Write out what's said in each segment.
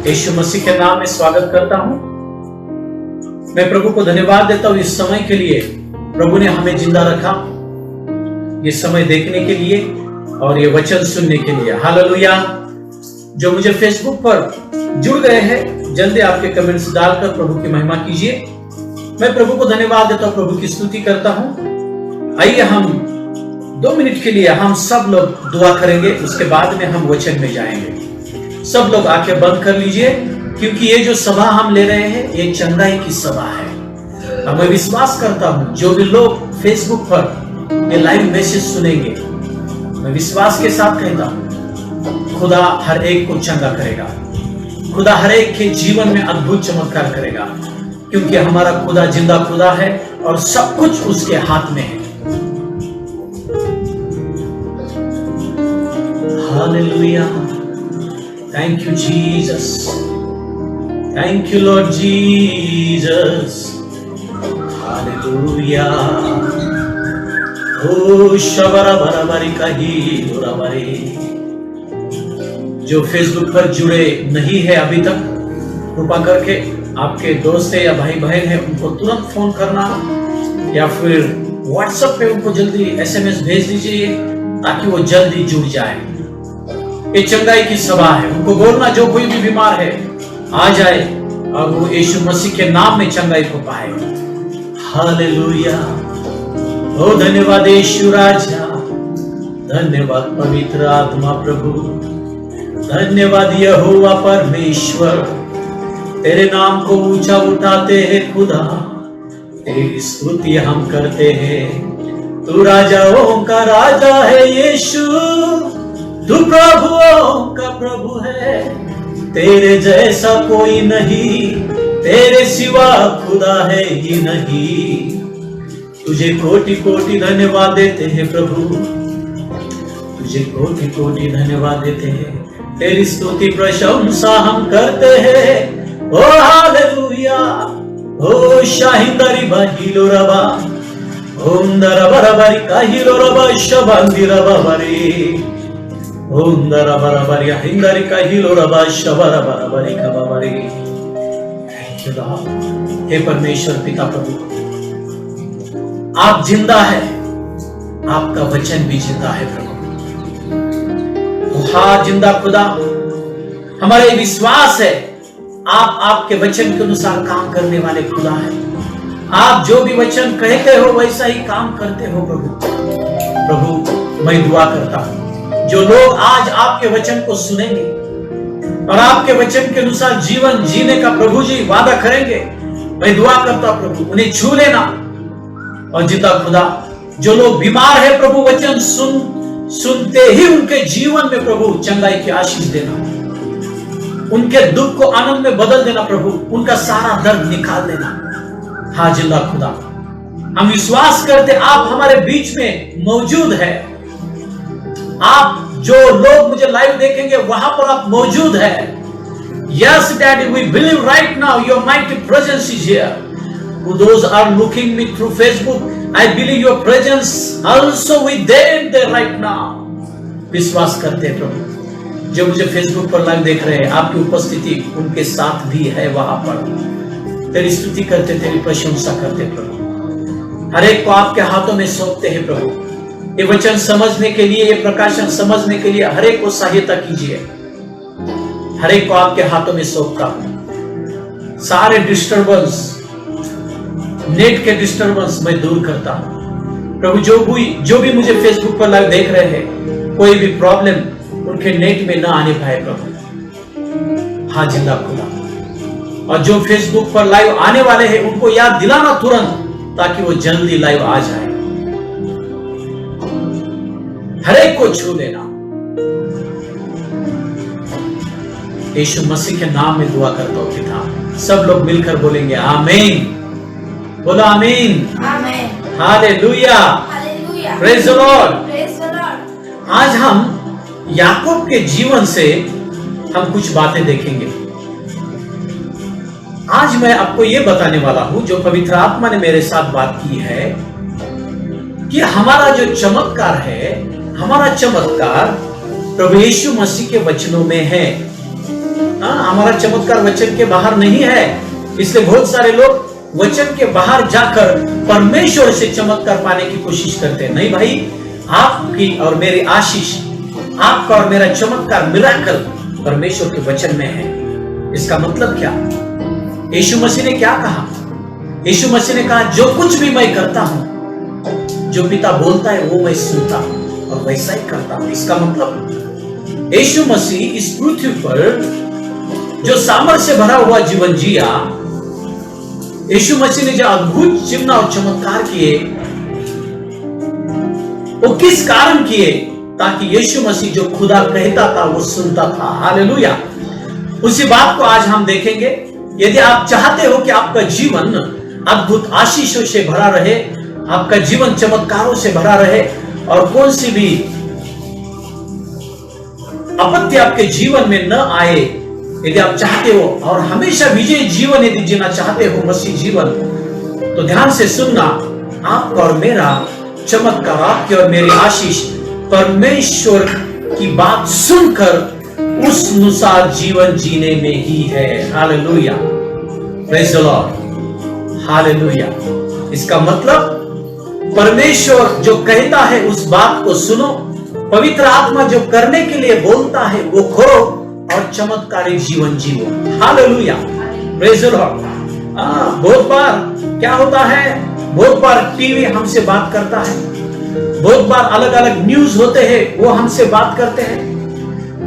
यीशु मसीह के नाम में स्वागत करता हूं। मैं प्रभु को धन्यवाद देता हूं इस समय के लिए। प्रभु ने हमें जिंदा रखा ये समय देखने के लिए और ये वचन सुनने के लिए। हालेलुया। जो मुझे फेसबुक पर जुड़ गए हैं, जल्दी आपके कमेंट्स डालकर प्रभु की महिमा कीजिए। मैं प्रभु को धन्यवाद देता हूं, प्रभु की स्तुति करता हूं। आइए हम 2 मिनट के लिए हम सब लोग दुआ करेंगे, उसके बाद में हम वचन में जाएंगे। सब लोग आंखें बंद कर लीजिए, क्योंकि ये जो सभा हम ले रहे हैं ये चंगाई की सभा है। और मैं विश्वास करता हूं जो भी लोग फेसबुक पर ये लाइव मैसेज सुनेंगे, मैं विश्वास के साथ कहता हूं खुदा हर एक को चंगा करेगा, खुदा हर एक के जीवन में अद्भुत चमत्कार करेगा, क्योंकि हमारा खुदा जिंदा खुदा है और सब कुछ उसके हाथ में है। Hallelujah. Thank you, Jesus. Thank you, Lord Jesus. Hallelujah. Oh, shabara barabari kahi dorabari. जो फेसबुक पर जुड़े नहीं है अभी तक, कृपा करके आपके दोस्त है या भाई बहन है उनको तुरंत फोन करना या फिर व्हाट्सएप पे उनको जल्दी SMS भेज दीजिए ताकि वो जल्दी जुड़ जाए। ये चंगाई की सभा है। उनको बोलना जो कोई भी बीमार है आ जाए और वो यीशु मसीह के नाम में चंगाई को पाए। हालेलुया। ओ धन्यवाद यीशु राजा, धन्यवाद पवित्र आत्मा प्रभु, धन्यवाद यहोवा परमेश्वर। तेरे नाम को ऊंचा उठाते हैं खुदा, तेरी स्तुति हम करते हैं। तू राजाओं का राजा है यीशु, तू प्रभुओं का प्रभु है। तेरे जैसा कोई नहीं, तेरे सिवा खुदा है ही नहीं। तुझे कोटि कोटि धन्यवाद देते हैं प्रभु, तुझे कोटि कोटि धन्यवाद देते हैं। तेरी स्तुति प्रशंसा हम करते हैं। ओ हालेलुया। ओ शाहिंदरी बाहिलो रबा, ओम दरबरबरी काहिलो रबा शबंदी रबा बरी, ओम दरबरबरी हिंदरी काहिलो रबा शबरबरबरी कबरी। Thank you lord. हे परमेश्वर पिता प्रभु, आप जिंदा है, आपका वचन भी जिंदा है प्रभु। हाँ जिंदा खुदा, हमारा ये विश्वास है आप आपके वचन के अनुसार काम करने वाले खुदा है। आप जो भी वचन कहते हो वैसा ही काम करते हो प्रभु। प्रभु मैं दुआ करता हूं जो लोग आज आपके वचन को सुनेंगे और आपके वचन के अनुसार जीवन जीने का प्रभु जी वादा करेंगे, मैं दुआ करता हूं प्रभु उन्हें छू लेना। और जिंदा खुदा, जो लोग बीमार है प्रभु, वचन सुनते ही उनके जीवन में प्रभु चंगाई की आशीष देना, उनके दुख को आनंद में बदल देना प्रभु, उनका सारा दर्द निकाल देना। हाँ जिंदा खुदा, हम विश्वास करते आप हमारे बीच में मौजूद है। आप जो लोग मुझे लाइव देखेंगे वहां पर आप मौजूद है। Yes, Daddy, we believe right now your mighty presence is here. Who those are looking me through Facebook, I believe your presence also with them there right now. विश्वास करते हैं प्रभु, जो मुझे फेसबुक पर लाइव देख रहे हैं, आपकी उपस्थिति उनके साथ भी है वहां पर। तेरी स्तुति करते, तेरी प्रशंसा करते प्रभु। हर एक को आपके हाथों में सौंपते हैं प्रभु। ये वचन समझने के लिए, ये प्रकाशन समझने के लिए हर एक को सहायता कीजिए। हर एक को आपके हाथों में सौंपता हूं। सारे डिस्टर्बेंस, नेट के डिस्टर्बेंस मैं दूर करता हूं प्रभु। जो भी मुझे फेसबुक पर लाइव देख रहे हैं, कोई भी प्रॉब्लम उनके नेट में ना आने पाए प्रभु। हाँ जिंदा खुदा, और जो फेसबुक पर लाइव आने वाले हैं उनको याद दिलाना तुरंत, ताकि वो जल्दी लाइव आ जाए। हर एक को छू लेना। यीशु मसीह के नाम में दुआ करता हूं पिता। सब लोग मिलकर बोलेंगे आमीन। बोलो आमीन। आमीन। Hallelujah. Hallelujah. Praise the Lord. Praise the Lord. आज हम याकूब के जीवन से हम कुछ बातें देखेंगे। आज मैं आपको यह बताने वाला हूं, जो पवित्र आत्मा ने मेरे साथ बात की है, कि हमारा जो चमत्कार है, हमारा चमत्कार प्रभु यीशु मसीह के वचनों में है। हमारा चमत्कार वचन के बाहर नहीं है। इसलिए बहुत सारे लोग वचन के बाहर जाकर परमेश्वर से चमत्कार पाने की कोशिश करते हैं। नहीं भाई, आपकी और मेरी आशीष, आपका और मेरा चमत्कार, मिराकल परमेश्वर के वचन में है। इसका मतलब क्या? यीशु मसीह ने क्या कहा? यीशु मसीह ने कहा, जो कुछ भी मैं करता हूं, जो पिता बोलता है वो मैं सुनता हूं और वैसा ही करता हूं। इसका मतलब यीशु मसीह इस पृथ्वी पर जो सामर्थ्य से भरा हुआ जीवन जिया, यीशु मसीह ने जो अद्भुत चिन्ह और चमत्कार किए, वो किस कारण किए? ताकि यीशु मसीह जो खुदा कहता था वो सुनता था। हालेलुया। उसी बात को आज हम देखेंगे। यदि आप चाहते हो कि आपका जीवन अद्भुत आशीषों से भरा रहे, आपका जीवन चमत्कारों से भरा रहे और कौन सी भी आपत्ति आपके जीवन में न आए, यदि आप चाहते हो और हमेशा विजय जीवन यदि जीना चाहते हो, मसीह जीवन, तो ध्यान से सुनना। आपका और मेरा चमत्कार, आपकी और मेरी आशीष परमेश्वर की बात सुनकर उस अनुसार जीवन जीने में ही है। Hallelujah, praise the Lord, hallelujah. इसका मतलब परमेश्वर जो कहता है उस बात को सुनो, पवित्र आत्मा जो करने के लिए बोलता है वो करो और चमत्कारी जीवन जीवो। Hallelujah, praise the Lord. बहुत बार क्या होता है, बहुत बार टीवी हमसे बात करता है, बहुत बार अलग अलग न्यूज होते हैं वो हमसे बात करते हैं,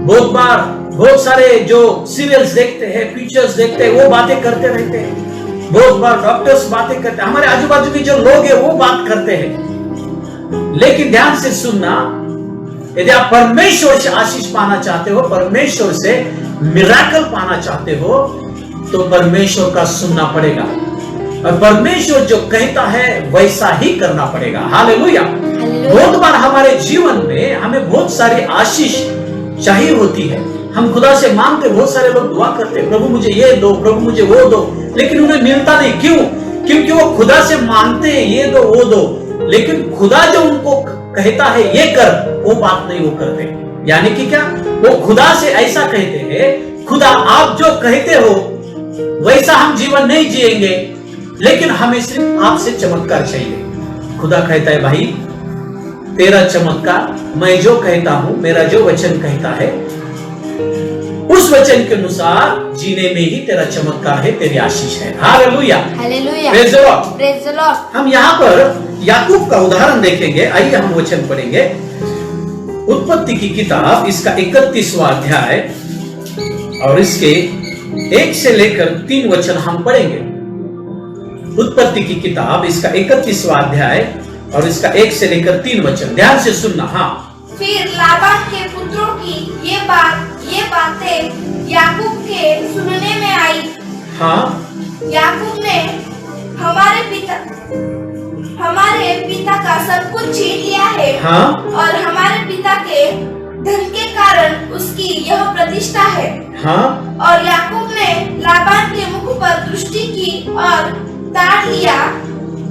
बहुत बार बहुत सारे जो सीरियल्स देखते हैं, पिक्चर्स देखते हैं, वो बातें करते रहते हैं, बहुत बार डॉक्टर्स बातें करते हैं, हमारे आजू बाजू के जो लोग हैं वो बात करते हैं। लेकिन ध्यान से सुनना, यदि आप परमेश्वर से आशीष पाना चाहते हो, परमेश्वर से मिराकल पाना चाहते हो, तो परमेश्वर का सुनना पड़ेगा और परमेश्वर जो कहता है वैसा ही करना पड़ेगा। हालेलुया। बहुत बार हमारे जीवन में हमें बहुत सारी आशीष चाहिए होती है, हम खुदा से मांगते, बहुत सारे लोग दुआ करते, प्रभु मुझे ये दो, प्रभु मुझे वो दो, लेकिन उन्हें मिलता नहीं। क्यों? क्योंकि वो खुदा से मांगते हैं ये दो वो दो, लेकिन खुदा जो उनको कहता है ये कर, वो बात नहीं वो करते। यानी कि क्या? वो खुदा से ऐसा कहते हैं, खुदा आप जो कहते हो वैसा हम जीवन नहीं जिएंगे, लेकिन हमें सिर्फ आपसे चमत्कार चाहिए। खुदा कहता है, भाई तेरा चमत्कार, मैं जो कहता हूं, मेरा जो वचन कहता है उस वचन के अनुसार जीने में ही तेरा चमत्कार है, तेरी आशीष है। Hallelujah, hallelujah, praise the Lord, praise the Lord. हम यहाँ पर याकूब का उदाहरण देखेंगे। आइए हम वचन पढ़ेंगे। उत्पत्ति की किताब इसका 31वां अध्याय और इसके 1 से लेकर 3 वचन हम पढ़ेंगे। उत्पत्ति की किताब इसका 31वां अध्याय और इसका 1 से लेकर 3 वचन, ध्यान से सुनना। हाँ। फिर लाबान के पुत्रों की ये बातें याकूब के सुनने में आई। हाँ। याकूब ने हमारे पिता का सब कुछ छीन लिया है। हाँ। और हमारे पिता के धन के कारण उसकी यह प्रतिष्ठा है। हाँ। और याकूब ने लाबान के मुख पर दृष्टि की और ताड़ लिया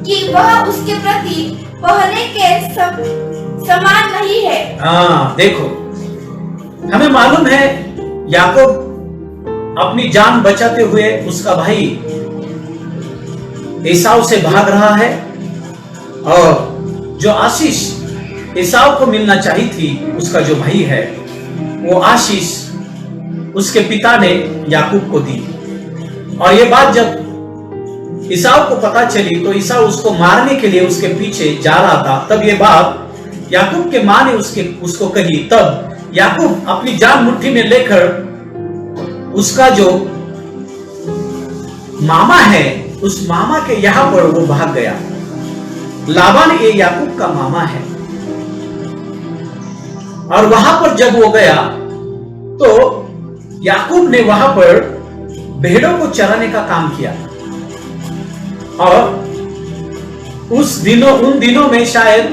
कि वह उसके प्रति पहले के समान नहीं है। हाँ, देखो, हमें मालूम है याकूब अपनी जान बचाते हुए उसका भाई एसाव से भाग रहा है और जो आशीष एसाव को मिलना चाहिए थी, उसका जो भाई है, वो आशीष उसके पिता ने याकूब को दी। और ये बात जब एसाव को पता चली तो एसाव उसको मारने के लिए उसके पीछे जा रहा था। तब ये बात याकूब के मां ने उसको कही। तब याकूब अपनी जान मुट्ठी में लेकर उसका जो मामा है, उस मामा के यहां पर वो भाग गया। लाबान ये याकूब का मामा है और वहां पर जब वो गया तो याकूब ने वहां पर भेड़ों को चराने का काम किया। और उन दिनों में शायद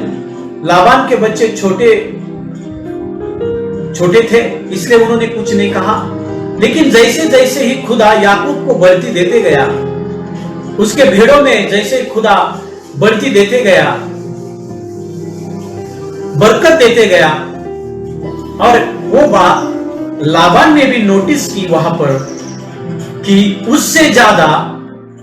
लाबान के बच्चे छोटे थे, इसलिए उन्होंने कुछ नहीं कहा। लेकिन जैसे जैसे ही खुदा याकूब को बढ़ती देते गया, उसके भेड़ों में जैसे खुदा बढ़ती देते गया, बरकत देते गया, और वो बात लाबान ने भी नोटिस की वहां पर कि उससे ज्यादा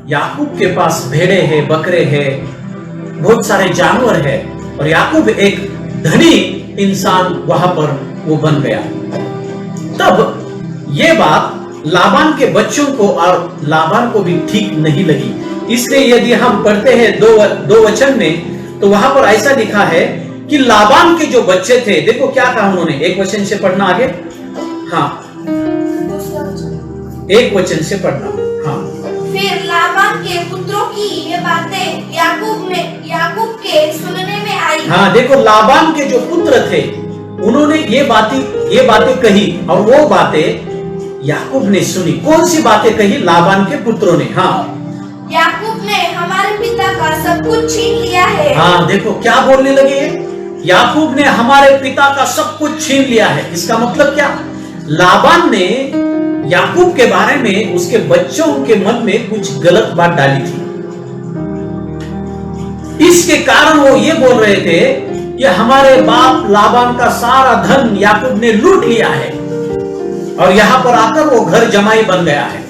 याकूब के पास भेड़े हैं, बकरे हैं, बहुत सारे जानवर हैं, और याकूब एक धनी इंसान वहां पर वो बन गया। तब ये बात लाबान के बच्चों को और लाबान को भी ठीक नहीं लगी। इसलिए यदि हम पढ़ते हैं दो वचन में, तो वहां पर ऐसा लिखा है कि लाबान के जो बच्चे थे, देखो क्या कहा उन्होंने, एक वचन से पढ़ना आगे। हाँ, एक वचन से पढ़ना। हाँ, फिर लाबान के पुत्रों की ये बातें याकूब के सुनने में आई। हाँ, देखो लाबान के जो पुत्र थे उन्होंने ये बातें कही, और वो बातें याकूब ने सुनी। कौन सी बातें कही? लाबान के पुत्रों ने। हाँ, याकूब ने हमारे पिता का सब कुछ छीन लिया है। हाँ, देखो क्या बोलने लगे, याकूब ने हमारे पिता का सब कुछ छीन लिया है। इसका मतलब क्या? लाबान ने याकूब के बारे में उसके बच्चों के मन में कुछ गलत बात डाली थी। इसके कारण वो ये बोल रहे थे कि हमारे बाप लाबान का सारा धन याकूब ने लूट लिया है, और यहां पर आकर वो घर जमाई बन गया है।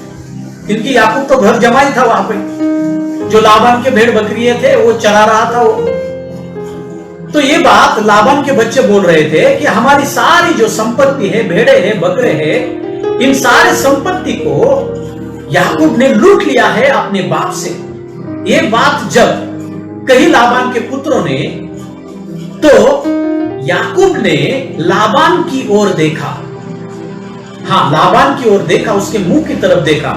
क्योंकि याकूब तो घर जमाई था, वहां पे जो लाबान के भेड़ बकरियां थे वो चला रहा था वो। तो ये बात लाबान के बच्चे बोल रहे थे कि हमारी सारी जो संपत्ति है, भेड़े है, बकरे है, इन सारे संपत्ति को याकूब ने लूट लिया है अपने बाप से। ये बात जब कही लाबान के पुत्रों ने, तो याकूब ने लाबान की ओर देखा। हाँ, लाबान की ओर देखा, उसके मुंह की तरफ देखा।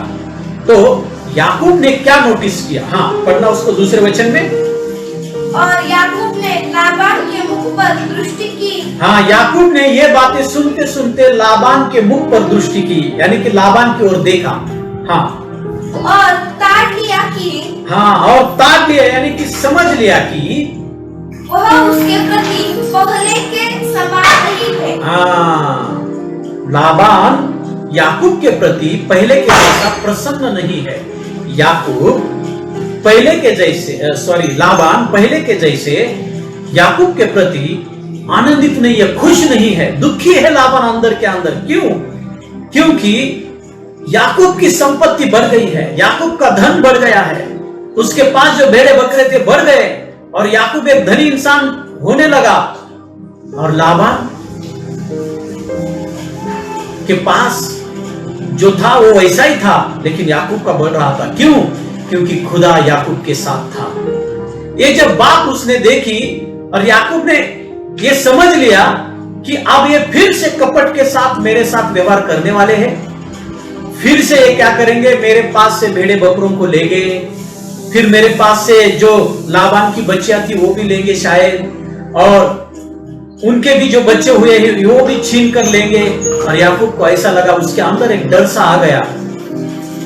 तो याकूब ने क्या नोटिस किया? हाँ, पढ़ना उसको दूसरे वचन में। और याकूब ने लाबान के मुख पर दृष्टि की। हाँ, याकूब ने ये बातें सुनते सुनते लाबान के मुख पर दृष्टि की, यानी कि लाबान की ओर देखा। हाँ, और ताड़ लिया कि। हाँ, और ताड़ लिया यानी कि समझ लिया कि वह उसके प्रति पहले के समान नहीं है। हाँ, लाबान याकूब के प्रति पहले के जैसा प्रसन्न नहीं है। याकूब पहले के जैसे लाबान पहले के जैसे याकूब के प्रति आनंदित नहीं है, खुश नहीं है, दुखी है लाबान अंदर के अंदर। क्यों? क्योंकि याकूब की संपत्ति बढ़ गई है, याकूब का धन बढ़ गया है, उसके पास जो भेड़े बकरे थे बढ़ गए, और याकूब एक धनी इंसान होने लगा। और लाबान के पास जो था वो वैसा ही था, लेकिन याकूब का बढ़ रहा था। क्यों? क्योंकि खुदा याकूब के साथ था। ये जब बात उसने देखी और याकूब ने ये समझ लिया कि अब ये फिर से कपट के साथ मेरे साथ व्यवहार करने वाले हैं, फिर से ये क्या करेंगे, मेरे पास से भेड़े बकरों को ले गए, फिर मेरे पास से जो लाबान की बच्चियां थी वो भी लेंगे शायद, और उनके भी जो बच्चे हुए हैं वो भी छीन कर लेंगे। और याकूब को ऐसा लगा, उसके अंदर एक डर सा आ गया,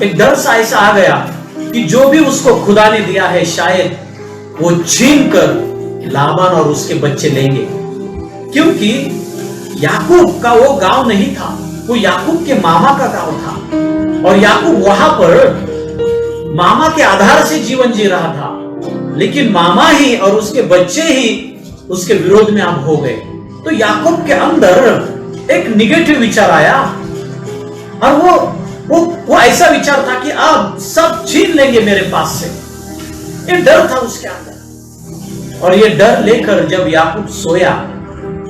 एक डर सा ऐसा आ गया कि जो भी उसको खुदा ने दिया है शायद वो छीन कर लाबान और उसके बच्चे लेंगे। क्योंकि याकूब का वो गांव नहीं था, वो याकूब के मामा का गांव था, और याकूब वहां पर मामा के आधार से जीवन जी रहा था। लेकिन मामा ही और उसके बच्चे ही उसके विरोध में अब हो गए। तो याकूब के अंदर एक निगेटिव विचार आया, और वो ऐसा विचार था कि अब सब छीन लेंगे मेरे पास से। ये डर था उसके अंदर, और ये डर लेकर जब याकूब सोया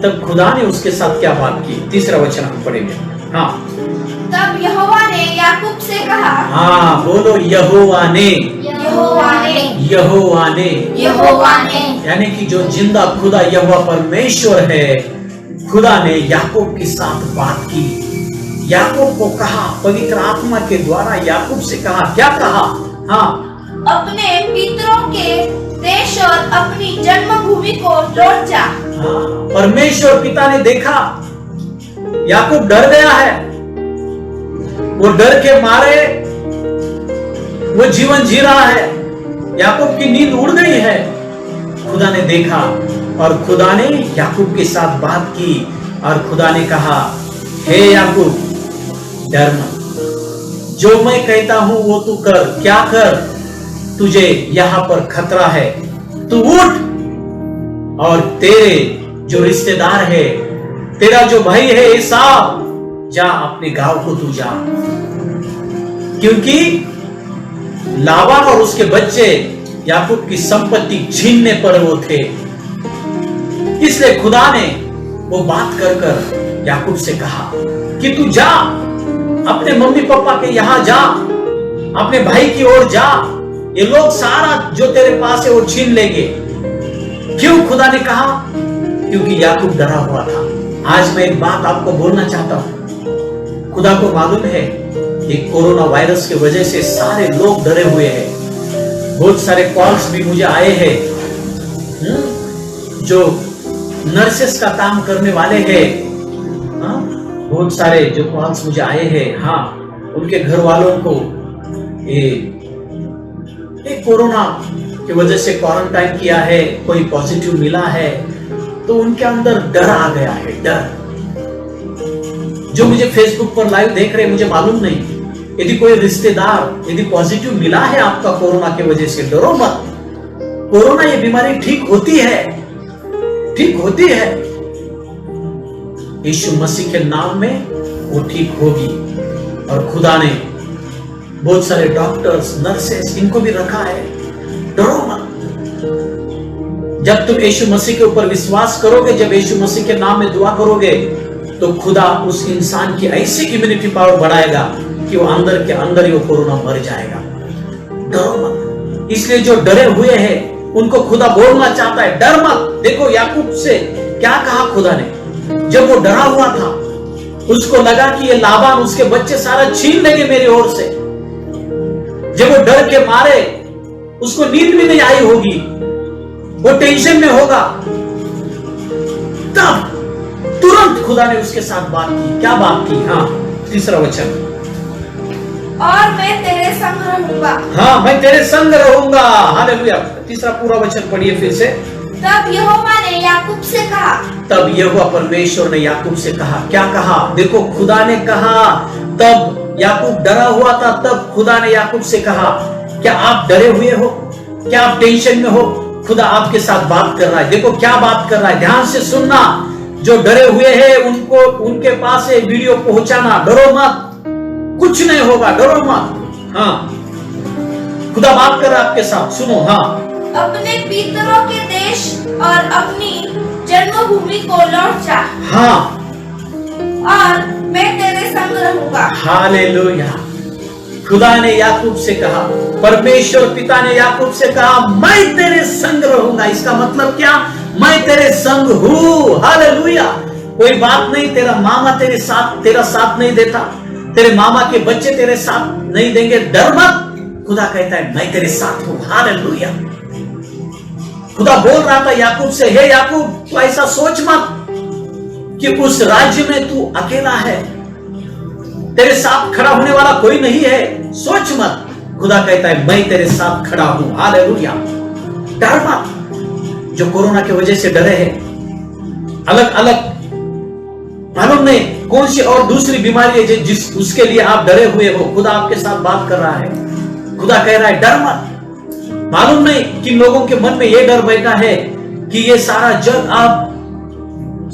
तब खुदा ने उसके साथ क्या बात की? तीसरा वचन हम पढ़ेंगे। हाँ, तब यहोवा ने याकूब से कहा। हाँ, बोलो यहोवा ने। यहोवा ने। यहोवा ने। यहोवा ने। यानी कि जो जिंदा खुदा यहोवा परमेश्वर है, खुदा ने याकूब के साथ बात की, याकूब को कहा, पवित्र आत्मा के द्वारा याकूब से कहा। क्या कहा? हाँ, अपने पितरों के देश और अपनी जन्मभूमि को लौट जा। हाँ, परमेश्वर पिता ने देखा याकूब डर गया है, वो डर के मारे वो जीवन जी रहा है, याकूब की नींद उड़ गई है। खुदा ने देखा और खुदा ने याकूब के साथ बात की, और खुदा ने कहा, हे याकूब, डर मत, जो मैं कहता हूं वो तू कर। क्या कर? तुझे यहां पर खतरा है, तू उठ, और तेरे जो रिश्तेदार है, तेरा जो भाई है एसाव, जा अपने गांव को तू जा, क्योंकि लाबान और उसके बच्चे याकूब की संपत्ति छीनने पर वो थे। इसलिए खुदा ने वो बात कर कर याकूब से कहा कि तू जा, अपने मम्मी पापा के यहां जा, अपने भाई की ओर जा, ये लोग सारा जो तेरे पास है वो छीन लेंगे। क्यों खुदा ने कहा? क्योंकि याकूब डरा हुआ था। आज मैं एक बात आपको बोलना चाहता हूं। खुदा को मालूम है कि कोरोना वायरस की वजह से सारे लोग डरे हुए हैं। बहुत सारे कॉल्स भी मुझे आए हैं, जो नर्सेस का काम करने वाले हैं, बहुत सारे जो कॉल्स मुझे आए हैं, हाँ, उनके घर वालों को ये कोरोना की वजह से क्वारंटाइन किया है, कोई पॉजिटिव मिला है, तो उनके अंदर डर आ गया है, डर। जो मुझे फेसबुक पर लाइव देख रहे हैं, मुझे मालूम नहीं, यदि कोई रिश्तेदार यदि पॉजिटिव मिला है आपका कोरोना की वजह से, डरो मत। कोरोना ये बीमारी ठीक होती है, ठीक होती है। यीशु मसीह के नाम में वो ठीक होगी। और खुदा ने बहुत सारे डॉक्टर्स, नर्सेस, इनको भी रखा है। डरो मत। जब तुम यीशु मसीह के ऊपर विश्वास करोगे, जब यीशु मसीह के नाम में दुआ करोगे, तो खुदा उस इंसान की ऐसी इम्यूनिटी पावर बढ़ाएगा कि वो अंदर के अंदर ही वो कोरोना मर जाएगा। डरो मत। इसलिए जो डरे हुए हैं उनको खुदा बोलना चाहता है, डर मत। देखो याकूब से क्या कहा खुदा ने, जब वो डरा हुआ था, उसको लगा कि ये लाबान, उसके बच्चे सारा छीन लेंगे मेरी ओर से। जब वो डर के मारे, उसको नींद भी नहीं आई होगी, वो टेंशन में होगा, तब तुरंत खुदा ने उसके साथ बात की। क्या बात की? हाँ, तीसरा वचन, और मैं तेरे संग रहूंगा। हाँ, मैं तेरे संग रहूंगा। हालेलुया। तीसरा पूरा वचन पढ़िए फिर से। तब यहोवा ने याकूब से कहा, तब यहोवा परमेश्वर ने याकूब से कहा। क्या कहा? देखो, खुदा ने कहा, तब याकूब डरा हुआ था, तब खुदा ने याकूब से कहा। क्या आप डरे हुए हो? क्या आप टेंशन में हो? खुदा आपके साथ बात कर रहा है। देखो क्या बात कर रहा है, ध्यान से सुनना। जो डरे हुए हैं उनको, उनके पास ये वीडियो पहुंचाना। डरो मत, कुछ नहीं होगा, डरो मत। हाँ, खुदा बात कर रहा है आपके साथ, सुनो। हाँ, अपने पितरों के देश और अपनी जन्मभूमि को लौट जा। हाँ, और मैं तेरे संग रहूंगा। हालेलुया। खुदा ने याकूब से कहा, परमेश्वर पिता ने याकूब से कहा, मैं तेरे संग रहूंगा। इसका मतलब क्या? मैं तेरे संग हूं। हालेलुया। कोई बात नहीं, तेरा मामा तेरा साथ नहीं देता, तेरे मामा के बच्चे तेरे साथ नहीं देंगे, डर मत। खुदा कहता है मैं तेरे साथ हूं। हालेलुया। खुदा बोल रहा था याकूब से, हे याकूब, तू ऐसा सोच मत कि उस राज्य में तू अकेला है, तेरे साथ खड़ा होने वाला कोई नहीं है। सोच मत। खुदा कहता है मैं तेरे साथ खड़ा हूं। हालेलुया। डर मत। जो कोरोना की वजह से डरे हैं, अलग अलग मालूम नहीं कौन सी और दूसरी बीमारी है जिस उसके लिए आप डरे हुए हो, खुदा आपके साथ बात कर रहा है। खुदा कह रहा है डर मत। मालूम नहीं कि लोगों के मन में यह डर बैठा है कि ये सारा जग आप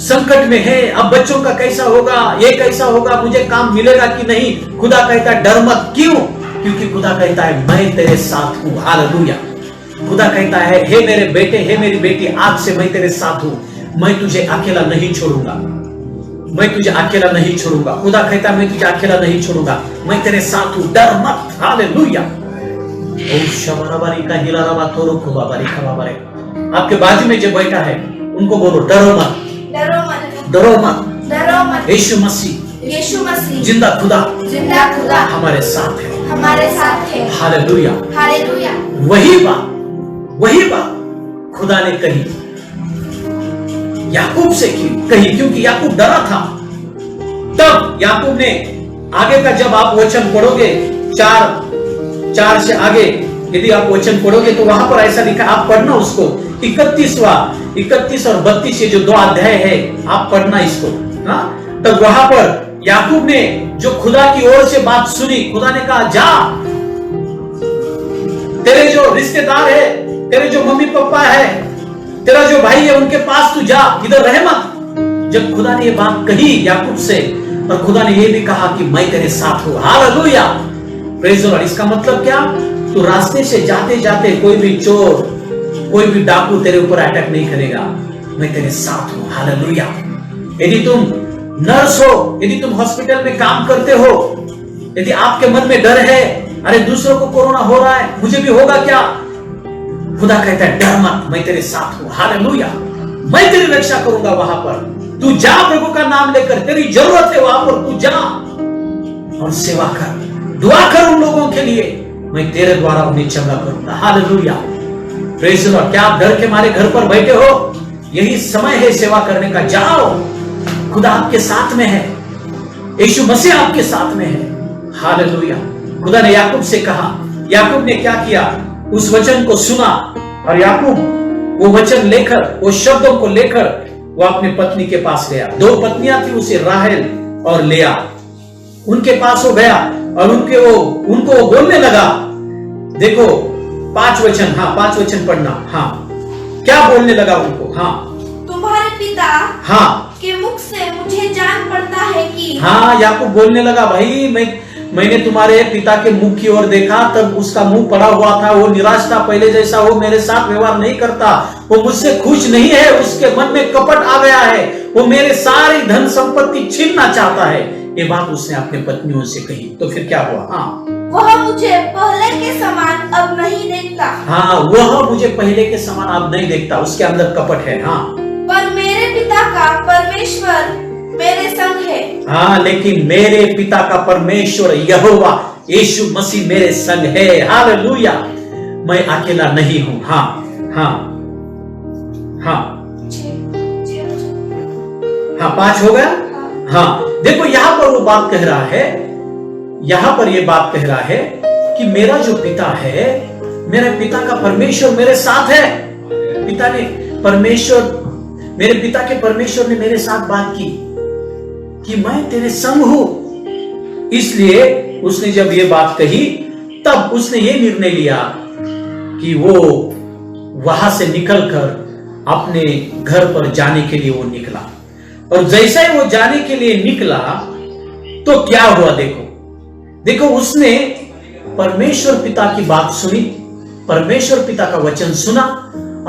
संकट में है, अब बच्चों का कैसा होगा, ये कैसा होगा, मुझे काम मिलेगा कि नहीं। खुदा कहता है डर मत। क्यों? क्योंकि खुदा कहता है मैं तेरे साथ हूं। हालेलुया। खुदा कहता है हे मेरे बेटे, हे मेरी बेटी, आज से मैं तेरे साथ हूं। मैं तुझे अकेला नहीं छोड़ूंगा, मैं तुझे अकेला नहीं छोड़ूंगा। खुदा कहता है मैं तुझे अकेला नहीं छोड़ूंगा, मैं तेरे साथ हूं, डर मत। हालेलुया। आपके बाजू में जो बैठा है उनको बोलो डरो मत, डरो मत, डरो मत, डरो मत। यीशु मसीह, यीशु मसीह जिंदा खुदा, जिंदा खुदा हमारे साथ है, हमारे साथ है। हालेलुया। हालेलुया। वही बात खुदा ने कही, याकूब से कही, क्योंकि याकूब डरा था। तब याकूब ने आगे का, जब आप वचन पढ़ोगे, 4 से आगे यदि आप वचन पढ़ोगे तो वहां पर ऐसा लिखा, आप पढ़ना उसको, 31 और 32 ये जो 2 अध्याय है, आप पढ़ना इसको। हाँ, तब वहां पर याकूब ने जो खुदा की ओर से बात सुनी, खुदा ने कहा जा, तेरे जो रिश्तेदार है, तेरे जो मम्मी पापा है, तेरा जो भाई है, उनके पास तू जा, इधर रह मत। जब खुदा ने ये बात कही याकूब से, और खुदा ने यह भी कहा कि मैं तेरे साथ हूं। Hallelujah, praise the Lord. इसका मतलब क्या? तू रास्ते से जाते जाते कोई भी चोर, कोई भी डाकू तेरे ऊपर अटैक नहीं करेगा, मैं तेरे साथ हूं। हालेलुया। यदि तुम नर्स हो, यदि तुम हॉस्पिटल में काम करते हो, यदि आपके मन में डर है, अरे दूसरों को कोरोना हो रहा है, मुझे भी होगा क्या? खुदा कहता है डर मत, मैं तेरे साथ हूं। हालेलुया, मैं तेरी रक्षा करूंगा। वहां पर तू जा, प्रभु का नाम लेकर, तेरी जरूरत है वहां पर तू जा और सेवा कर, दुआ कर उन लोगों के लिए, मैं तेरे द्वारा उन्हें चंगा करूंगा। Hallelujah, praise the Lord. क्या आप डर के मारे घर पर बैठे हो? यही समय है सेवा करने का। जाओ, खुदा आपके साथ में है, यीशु मसीह आपके साथ में है। हालेलुया। खुदा ने याकूब से कहा, याकूब ने क्या किया? उस वचन को सुना और याकूब वो वचन लेकर, वो शब्दों को लेकर वो अपनी पत्नी के पास गया। 2 पत्नियां थी उसे, राहेल और लेया। उनके पास वो गया और उनको वो बोलने लगा। देखो 5 वचन, हाँ 5 वचन पढ़ना। हाँ, क्या बोलने लगा उनको? हाँ, तुम्हारे पिता हाँ के मुख से मुझे जान पड़ता है कि, हाँ याकूब बोलने लगा, भाई मैंने तुम्हारे पिता के मुख की ओर देखा, तब उसका मुंह पड़ा हुआ था, वो निराश था पहले जैसा, वो मेरे साथ व्यवहार नहीं करता, वो मुझसे खुश नहीं है, उसके मन में कपट आ गया है, वो मेरे सारी धन संपत्ति छीनना चाहता है। ये बात उसने अपने पत्नियों से कही। तो फिर क्या हुआ? हाँ, वह मुझे पहले के समान अब नहीं देखता। हाँ, वह मुझे पहले के समान अब नहीं देखता, उसके अंदर कपट है। हाँ, पर मेरे पिता का परमेश्वर मेरे संग है। हाँ, लेकिन मेरे पिता का परमेश्वर यहोवा यीशु मसीह मेरे संग है। हालेलुया, मैं अकेला नहीं हूं। हाँ, हाँ, हाँ, हाँ, 5 हो गया। हाँ, देखो यहां पर वो बात कह रहा है, यहां पर ये बात कह रहा है कि मेरा जो पिता है, मेरे पिता का परमेश्वर मेरे साथ है। पिता ने परमेश्वर, मेरे पिता के परमेश्वर ने मेरे साथ बात की कि मैं तेरे संग हूं। इसलिए उसने जब ये बात कही, तब उसने ये निर्णय लिया कि वो वहां से निकलकर अपने घर पर जाने के लिए वो निकला। और जैसा ही वो जाने के लिए निकला तो क्या हुआ? देखो उसने परमेश्वर पिता की बात सुनी, परमेश्वर पिता का वचन सुना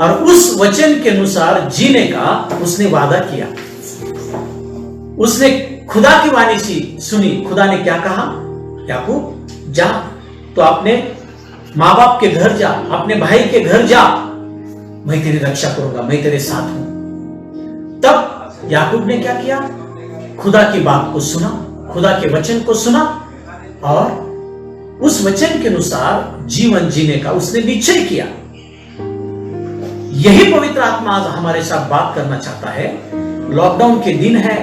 और उस वचन के अनुसार जीने का उसने वादा किया। उसने खुदा की वाणी सुनी। खुदा ने क्या कहा? याकूब जा, तो अपने माँ बाप के घर जा, अपने भाई के घर जा, मैं तेरी रक्षा करूंगा, मैं तेरे साथ हूं। तब याकूब ने क्या किया? खुदा की बात को सुना, खुदा के वचन को सुना और उस वचन के अनुसार जीवन जीने का उसने निश्चय किया। यही पवित्र आत्मा आज हमारे साथ बात करना चाहता है। लॉकडाउन के दिन है,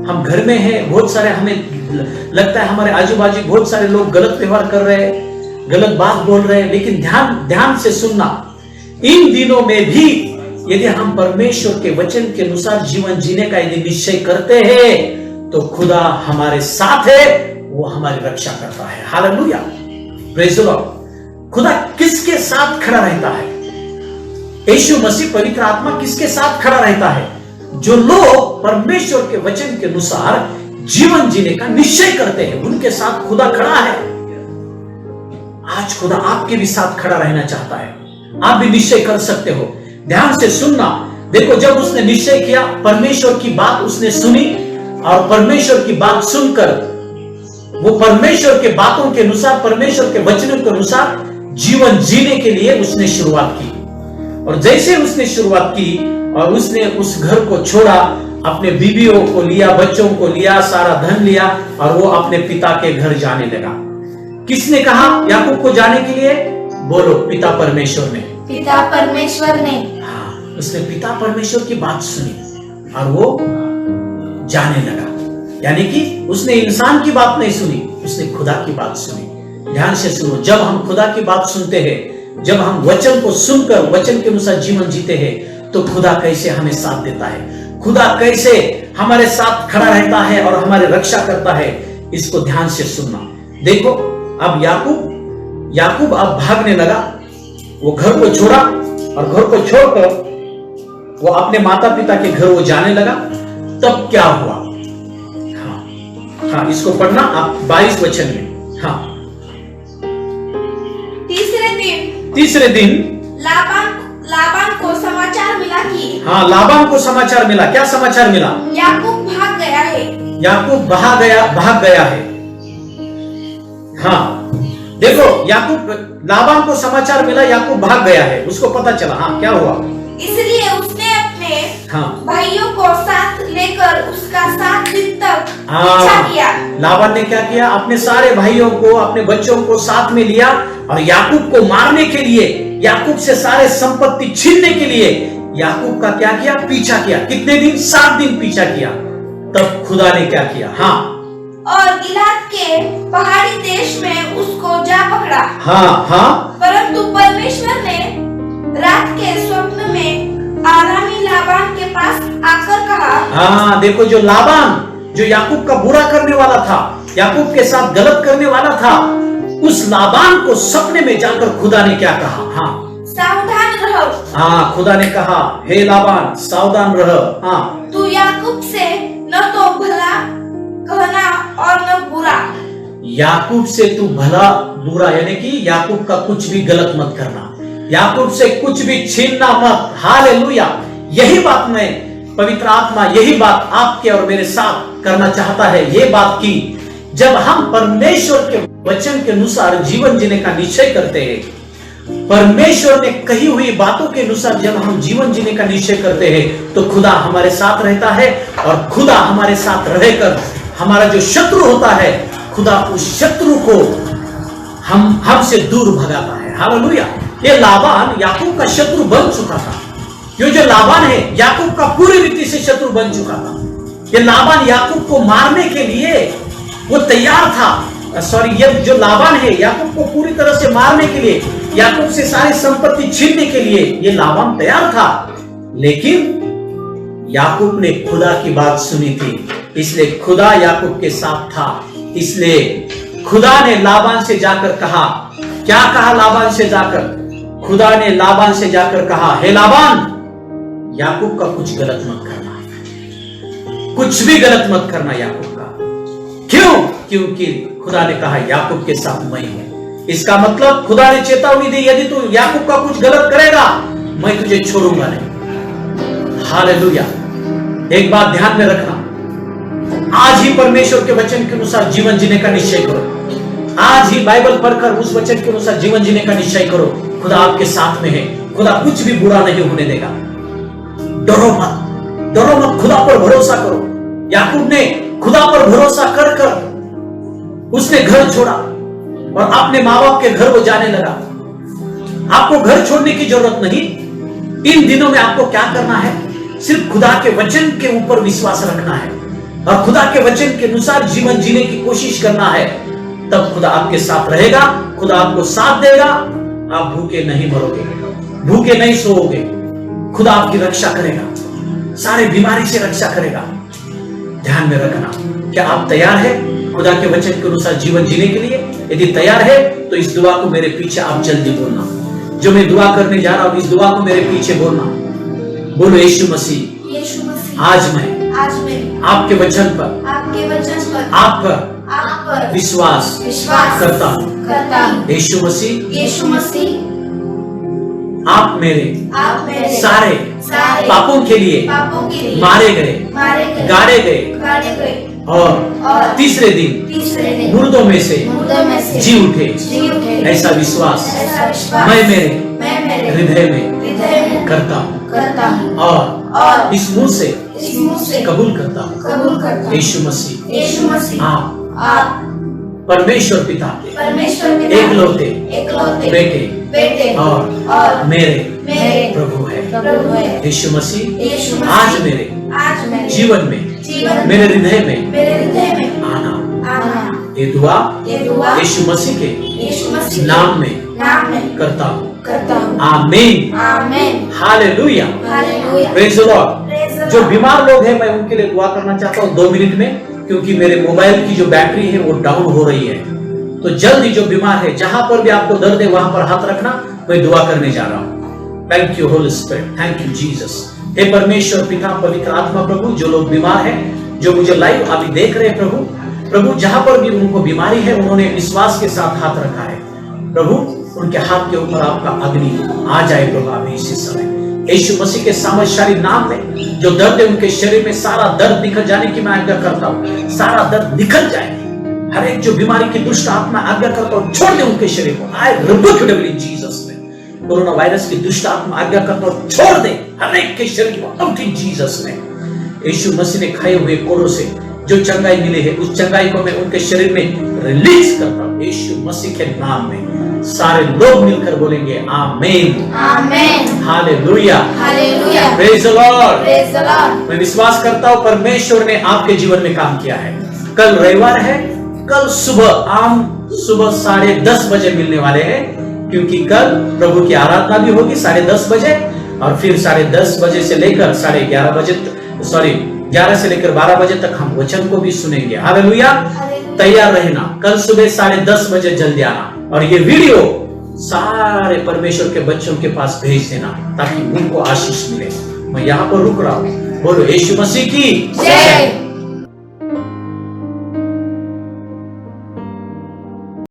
हम घर में हैं, बहुत सारे हमें लगता है हमारे आजू बाजू बहुत सारे लोग गलत व्यवहार कर रहे हैं, गलत बात बोल रहे हैं, लेकिन ध्यान से सुनना, इन दिनों में भी यदि हम परमेश्वर के वचन के अनुसार जीवन जीने का यदि निश्चय करते हैं तो खुदा हमारे साथ है, वो हमारी रक्षा करता है। Hallelujah, praise the Lord. खुदा किसके साथ खड़ा रहता है? यीशु मसीह पवित्र आत्मा किसके साथ खड़ा रहता है? जो लोग परमेश्वर के वचन के अनुसार जीवन जीने का निश्चय करते हैं, उनके साथ खुदा खड़ा है। आज खुदा आपके भी साथ खड़ा रहना चाहता है। आप भी निश्चय कर सकते हो। ध्यान से सुनना। देखो, जब उसने निश्चय किया, परमेश्वर की बात उसने सुनी और परमेश्वर की बात सुनकर वो परमेश्वर के बातों के अनुसार, परमेश्वर के वचनों के अनुसार जीवन जीने के लिए उसने शुरुआत की। और जैसे उसने शुरुआत की और उसने उस घर को छोड़ा, अपने बीवियों को लिया, बच्चों को लिया, सारा धन लिया और वो अपने पिता के घर जाने लगा। किसने कहा याकूब को जाने के लिए? बोलो, पिता परमेश्वर ने। पिता परमेश्वर ने। हाँ, उसने पिता परमेश्वर की बात सुनी और वो जाने लगा। यानी कि उसने इंसान की बात नहीं सुनी, उसने खुदा की बात सुनी। ध्यान से सुनो, जब हम खुदा की बात सुनते हैं, जब हम वचन को सुनकर वचन के अनुसार जीवन जीते हैं, तो खुदा कैसे हमें साथ देता है, खुदा कैसे हमारे साथ खड़ा रहता है और हमारी रक्षा करता है, इसको ध्यान से सुनना। देखो, अब याकूब अब भागने लगा। वो घर को छोड़ा और घर को छोड़कर वो अपने माता पिता के घर वो जाने लगा। तब क्या हुआ? हाँ, हाँ, इसको पढ़ना आप 22 वचन में। हाँ, तीसरे दिन लाबान को समाचार मिला कि, हाँ, लाबान को समाचार मिला। क्या समाचार मिला? याकूब भाग गया है। याकूब भाग गया है। हाँ, देखो, लाबान को समाचार मिला याकूब भाग गया है, उसको पता चला। हाँ, क्या हुआ? इसलिए उसने अपने भाइयों को साथ लेकर उसका 7 दिन तक पीछा किया। लाबान ने क्या किया? अपने सारे भाइयों को, अपने बच्चों को साथ में लिया और याकूब को मारने के लिए, याकूब से सारे संपत्ति छीनने के लिए याकूब का क्या किया? पीछा किया। कितने दिन? 7 दिन पीछा किया। तब खुदा ने क्या किया? हाँ, और गिलाद के पहाड़ी देश में उसको जा पकड़ा। हाँ हाँ, परंतु परमेश्वर ने रात के स्वप्न में आरामी लाबान के पास आकर कहा। हाँ, देखो, जो लाबान, जो याकूब का बुरा करने वाला था, याकूब के साथ गलत करने वाला था, उस लाबान को सपने में जाकर खुदा ने क्या कहा? हाँ, सावधान रहो। हाँ, खुदा ने कहा, हे लाबान, सावधान रह। हाँ, तू याकूब से न तो भला कहना और न बुरा। याकूब से तू भला बुरा, यानी कि याकूब का कुछ भी गलत मत करना, याकूब से कुछ भी छीनना मत। हालेलुया। यही बात मैं, पवित्र आत्मा यही बात आपके और मेरे साथ करना चाहता है। ये बात की जब हम परमेश्वर के वचन के अनुसार जीवन जीने का निश्चय करते हैं, परमेश्वर ने कही हुई बातों के अनुसार जब हम जीवन जीने का निश्चय करते हैं, तो खुदा हमारे साथ रहता है और खुदा हमारे साथ रहकर हमारा जो शत्रु होता है, खुदा उस शत्रु को हमसे दूर भगाता है। हालेलुया। ये लाबान याकूब का शत्रु बन चुका था। ये जो लाबान है याकूब का पूरी रीति से शत्रु बन चुका था। ये लाबान याकूब को मारने के लिए वो तैयार था। सॉरी, ये जो लाबान है याकूब को पूरी तरह से मारने के लिए, याकूब से सारी संपत्ति छीनने के लिए ये लाबान तैयार था। लेकिन याकूब ने खुदा की बात सुनी थी, इसलिए खुदा याकूब के साथ था। इसलिए खुदा ने लाबान से जाकर कहा, क्या कहा लाबान से जाकर? खुदा ने लाबान से जाकर कहा, हे लाबान, याकूब का कुछ गलत मत करना, कुछ भी गलत मत करना याकूब का। क्यों? क्योंकि खुदा ने कहा याकूब के साथ मैं हूं। इसका मतलब खुदा ने चेतावनी दी, यदि तू याकूब का कुछ गलत करेगा, मैं तुझे छोड़ूंगा नहीं। हालेलुया। एक बात ध्यान में रखना, आज ही परमेश्वर के वचन के अनुसार जीवन जीने का निश्चय करो। आज ही बाइबल पढ़कर उस वचन के अनुसार जीवन जीने का निश्चय करो। खुदा आपके साथ में है। खुदा कुछ भी बुरा नहीं होने देगा। डरो मत, डरो मत, खुदा पर भरोसा करो। याकूब ने खुदा पर भरोसा कर कर उसने घर छोड़ा और अपने माँ बाप के घर वो जाने लगा। आपको घर छोड़ने की जरूरत नहीं। इन दिनों में आपको क्या करना है? सिर्फ खुदा के वचन के ऊपर विश्वास रखना है और खुदा के वचन के अनुसार जीवन जीने की कोशिश करना है। तब खुदा आपके साथ रहेगा, खुदा आपको साथ देगा। आप भूखे नहीं मरोगे, भूखे नहीं सोओगे। खुदा आपकी रक्षा करेगा, सारे बीमारी से रक्षा करेगा। ध्यान में रखना। क्या आप तैयार है खुदा के वचन के अनुसार जीवन जीने के लिए? यदि तैयार है तो इस दुआ को मेरे पीछे आप जल्दी बोलना। जो मैं दुआ करने जा रहा हूं, इस दुआ को मेरे पीछे बोलना। बोलो, यीशु मसीह, आज मैं आपके वचन पर आप पर विश्वास करता हूं। यीशु मसीह, आप मेरे सारे पापों के लिए मारे गए, गाड़े गए और तीसरे दिन मुर्दों में से जी उठे। ऐसा विश्वास मैं मेरे हृदय में करता हूँ और इस मुंह से कबूल करता हूँ। यीशु मसीह, आप परमेश्वर पिता के एकलौते बेटे और मेरे प्रभु है। यीशु मसीह, आज मेरे जीवन में, मेरे हृदय में आना। ये दुआ यीशु मसीह के नाम में करता हूँ। आमीन, हालेलुया, प्रेज़ द लॉर्ड। जो बीमार लोग हैं, मैं उनके लिए दुआ करना चाहता हूँ 2 मिनट में, क्योंकि मेरे मोबाइल की जो बैटरी है वो डाउन हो रही है। तो जल्दी जो बीमार है, जहां पर भी आपको दर्द है वहां पर हाथ रखना। मैं दुआ करने जा रहा हूं। Thank you holy spirit, thank you Jesus. हे परमेश्वर पिता, पवित्र आत्मा प्रभु, जो लोग बीमार हैं, जो मुझे लाइव अभी देख रहे हैं प्रभु, प्रभु जहां पर भी उनको बीमारी है, उन्होंने विश्वास के साथ हाथ रखा है। प्रभु उनके हाथ के ऊपर आपका अग्नि आ जाए प्रभु अभी इसी समय यीशु मसीह के सामर्थ्यशाली नाम में। जो दर्द है उनके शरीर में, सारा दर्द निकल जाने की मैं आज्ञा करता हूँ। सारा दर्द निकल जाए। हर एक जो बीमारी की दुष्ट आत्मा आज्ञा करता हूँ, छोड़ दे उनके शरीर को। I rebuke devil in Jesus name. Corona virus की दुष्ट आत्मा आज्ञा करता हूँ, छोड़ दे हर एक के शरीर को आउट इन जीसस नेम। यीशु मसीह ने खाए हुए कोड़ों से जो चंगाई मिली है, उस चंगाई को मैं उनके शरीर में रिलीज करता हूँ यीशु मसीह के नाम में। सारे लोग मिलकर बोलेंगे आमीन, आमीन, hallelujah, hallelujah, praise the Lord, praise the Lord. मैं विश्वास करता हूँ परमेश्वर ने आपके जीवन में काम किया है। कल रविवार है, कल सुबह 10:30 बजे मिलने वाले हैं, क्योंकि कल प्रभु की आराधना भी होगी 10:30 बजे, और फिर 10:30 बजे से लेकर 11:30 बजे 11 से लेकर 12 बजे तक हम वचन को भी सुनेंगे। हालेलुया। तैयार रहना, कल सुबह 10:30 बजे जल्दी आना, और ये वीडियो सारे परमेश्वर के बच्चों के पास भेज देना ताकि उनको आशीष मिले। मैं यहाँ पर रुक रहा हूँ। बोलो यीशु मसीह की जय।